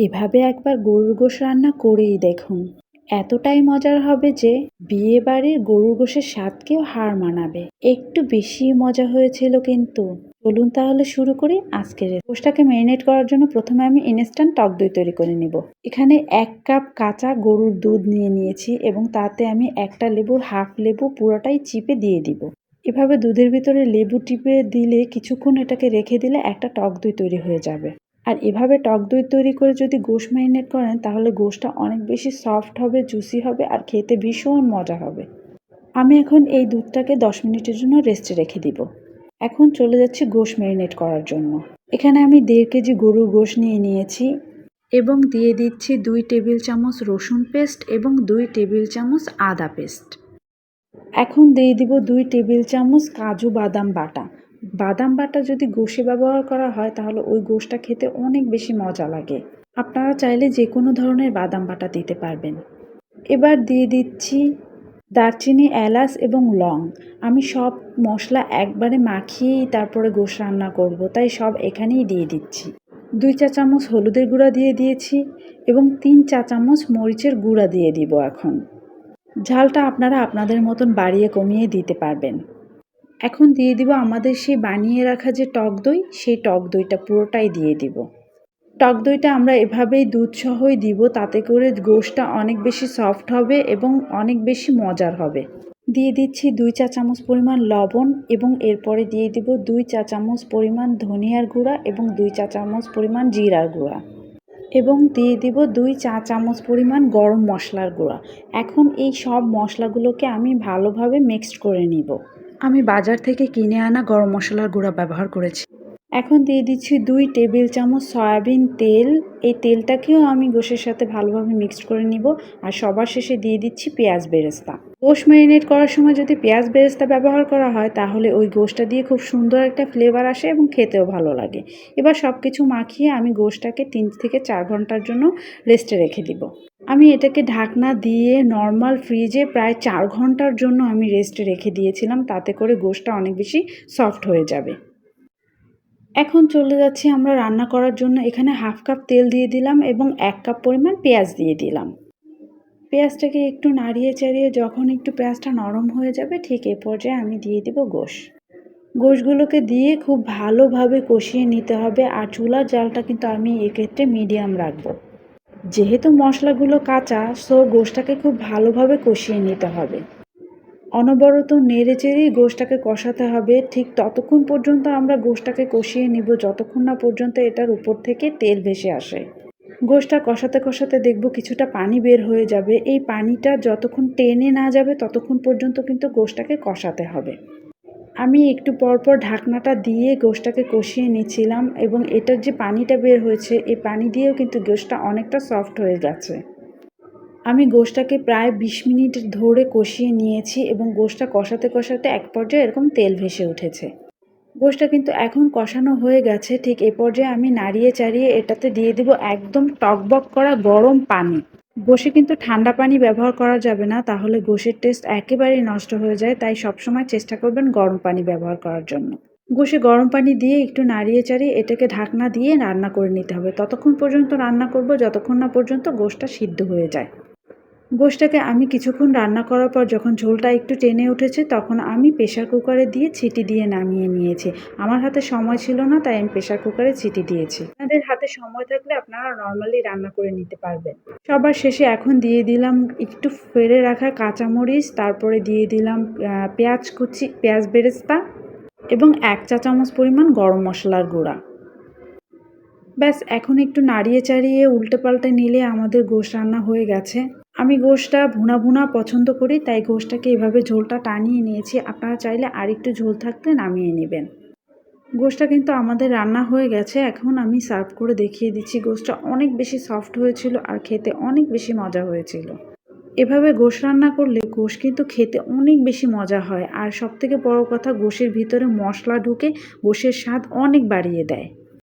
এভাবে একবার গরুর গোশ রান্না করেই দেখুন, এতটাই মজার হবে যে বিয়ে বাড়ির গরুর গোশের স্বাদকেও হার মানাবে। একটু বেশি মজা হয়েছিল কিন্তু। চলুন তাহলে শুরু করি আজকের গোশটাকে ম্যারিনেট করার জন্য প্রথমে আমি ইনস্ট্যান্ট টক দই তৈরি করে নিব। এখানে 1 কাপ কাঁচা গরুর দুধ নিয়ে নিয়েছি এবং তাতে আমি একটা লেবুর হাফ লেবু পুরোটাই চিপে দিয়ে দিব। এভাবে দুধের ভিতরে লেবু টিপে দিলে কিছুক্ষণ এটাকে রেখে দিলে একটা টক দই তৈরি হয়ে যাবে। আর এভাবে টক দই তৈরি করে যদি গোশ ম্যারিনেট করেন তাহলে গোশটা অনেক বেশি সফট হবে, জুসি হবে আর খেতে ভীষণ মজা হবে। আমি এখন এই দুধটাকে 10 মিনিটের জন্য রেস্টে রেখে দিব। এখন চলে যাচ্ছি গোশ ম্যারিনেট করার জন্য। এখানে আমি 1.5 কেজি গরুর গোশ নিয়ে নিয়েছি এবং দিয়ে দিচ্ছি 2 টেবিল চামচ রসুন পেস্ট এবং 2 টেবিল চামচ আদা পেস্ট। এখন দিয়ে দিব 2 টেবিল চামচ কাজু বাদাম বাটা। বাদাম বাটা যদি গোশে ব্যবহার করা হয় তাহলে ওই গোশটা খেতে অনেক বেশি মজা লাগে। আপনারা চাইলে যে কোনো ধরনের বাদাম বাটা দিতে পারবেন। এবার দিয়ে দিচ্ছি দারচিনি, এলাচ এবং লং। আমি সব মশলা একবারে মাখিয়েই তারপরে গোশ রান্না করব, তাই সব এখানেই দিয়ে দিচ্ছি। 2 চা চামচ হলুদের গুঁড়া দিয়ে দিয়েছি এবং 3 চা চামচ মরিচের গুঁড়া দিয়ে দিব। এখন ঝালটা আপনারা আপনাদের মতন বাড়িয়ে কমিয়ে দিতে পারবেন। এখন দিয়ে দিব আমাদের সেই বানিয়ে রাখা যে টক দই, সেই টক দইটা পুরোটাই দিয়ে দিব। টক দইটা আমরা এভাবেই দুধ সহই দিব, তাতে করে গোশটা অনেক বেশি সফট হবে এবং অনেক বেশি মজার হবে। দিয়ে দিচ্ছি 2 চা চামচ পরিমাণ লবণ এবং এরপরে দিয়ে দিব 2 চা চামচ পরিমাণ ধনিয়ার গুঁড়া এবং 2 চা চামচ পরিমাণ জিরার গুঁড়া এবং দিয়ে দিব 2 চা চামচ পরিমাণ গরম মশলার গুঁড়া। এখন এই সব মশলাগুলোকে আমি ভালোভাবে মিক্সড করে নিব। আমি বাজার থেকে কিনে আনা গরম মশলার গুঁড়া ব্যবহার করেছি। এখন দিয়ে দিচ্ছি 2 টেবিল চামচ সয়াবিন তেল। এই তেলটাকেও আমি গোশের সাথে ভালোভাবে মিক্সড করে নিব। আর সবার শেষে দিয়ে দিচ্ছি পেঁয়াজ বেরেস্তা। গোশ ম্যারিনেট করার সময় যদি পেঁয়াজ বেরেস্তা ব্যবহার করা হয় তাহলে ওই গোশটা দিয়ে খুব সুন্দর একটা ফ্লেভার আসে এবং খেতেও ভালো লাগে। এবার সব কিছু মাখিয়ে আমি গোশটাকে 3 থেকে 4 ঘন্টার জন্য রেস্টে রেখে দিব। আমি এটাকে ঢাকনা দিয়ে নর্মাল ফ্রিজে প্রায় 4 ঘন্টার জন্য আমি রেস্টে রেখে দিয়েছিলাম, তাতে করে গোশটা অনেক বেশি সফট হয়ে যাবে। এখন চলে যাচ্ছি আমরা রান্না করার জন্য। এখানে হাফ কাপ তেল দিয়ে দিলাম এবং 1 কাপ পরিমাণ পেঁয়াজ দিয়ে দিলাম। পেঁয়াজটাকে একটু নাড়িয়ে চাড়িয়ে যখন একটু পেঁয়াজটা নরম হয়ে যাবে ঠিক এ পর্যায়ে আমি দিয়ে দিব গোশ। গোশগুলোকে দিয়ে খুব ভালোভাবে কষিয়ে নিতে হবে আর চুলার জালটা কিন্তু আমি এক্ষেত্রে মিডিয়াম রাখবো। যেহেতু মশলাগুলো কাঁচা, সো গোশটাকে খুব ভালোভাবে কষিয়ে নিতে হবে। অনবরত নেড়ে চেড়েই গোশটাকে কষাতে হবে। ঠিক ততক্ষণ পর্যন্ত আমরা গোশটাকে কষিয়ে নিব যতক্ষণ না পর্যন্ত এটার উপর থেকে তেল ভেসে আসে। গোশটা কষাতে কষাতে দেখব কিছুটা পানি বের হয়ে যাবে। এই পানিটা যতক্ষণ টেনে না যাবে ততক্ষণ পর্যন্ত কিন্তু গোশটাকে কষাতে হবে। আমি একটু পরপর ঢাকনাটা দিয়ে গোশটাকে কষিয়ে নিচ্ছিলাম এবং এটার যে পানিটা বের হয়েছে এই পানি দিয়েও কিন্তু গোশটা অনেকটা সফট হয়ে গেছে। আমি গোশটাকে প্রায় 20 মিনিট ধরে কষিয়ে নিয়েছি এবং গোশটা কষাতে কষাতে এক পর্যায়ে এরকম তেল ভেসে উঠেছে। গোশটা কিন্তু এখন কষানো হয়ে গেছে। ঠিক এ পর্যায়ে আমি নাড়িয়ে চাড়িয়ে এটাতে দিয়ে দিব একদম টকবক করা গরম পানি। গোশে কিন্তু ঠান্ডা পানি ব্যবহার করা যাবে না, তাহলে গোশের টেস্ট একেবারেই নষ্ট হয়ে যায়। তাই সবসময় চেষ্টা করবেন গরম পানি ব্যবহার করার জন্য। গোশে গরম পানি দিয়ে একটু নাড়িয়ে চাড়িয়ে এটাকে ঢাকনা দিয়ে রান্না করে নিতে হবে। ততক্ষণ পর্যন্ত রান্না করব যতক্ষণ না পর্যন্ত গোশটা সিদ্ধ হয়ে যায়। গোশটাকে আমি কিছুক্ষণ রান্না করার পর যখন ঝোলটা একটু টেনে উঠেছে তখন আমি প্রেসার কুকারে দিয়ে সিটি দিয়ে নামিয়ে নিয়েছি। আমার হাতে সময় ছিল না, তাই আমি প্রেসার কুকারে সিটি দিয়েছি। আপনাদের হাতে সময় থাকলে আপনারা নর্মালি রান্না করে নিতে পারবেন। সবার শেষে এখন দিয়ে দিলাম একটু ফেলে রাখা কাঁচামরিচ, তারপরে দিয়ে দিলাম পেঁয়াজ কুচি, পেঁয়াজ বেরেস্তা এবং 1 চা চামচ পরিমাণ গরম মশলার গুঁড়া। ব্যাস এখন একটু নাড়িয়ে চাড়িয়ে উল্টে পাল্টে নিলে আমাদের গোশ রান্না হয়ে গেছে। আমি গোশটা ভুনা ভুনা পছন্দ করি, তাই গোশটাকে এভাবে ঝোলটা টানিয়ে নিয়েছি। আপনারা চাইলে আরেকটু ঝোল থাকলে নামিয়ে নেবেন। গোশটা কিন্তু আমাদের রান্না হয়ে গেছে। এখন আমি সার্ভ করে দেখিয়ে দিচ্ছি। গোশটা অনেক বেশি সফট হয়েছিল আর খেতে অনেক বেশি মজা হয়েছিল। এভাবে গোশ রান্না করলে গোশ কিন্তু খেতে অনেক বেশি মজা হয় আর সবথেকে বড় কথা গোশের ভিতরে মশলা ঢুকে গোশের স্বাদ অনেক বাড়িয়ে দেয়।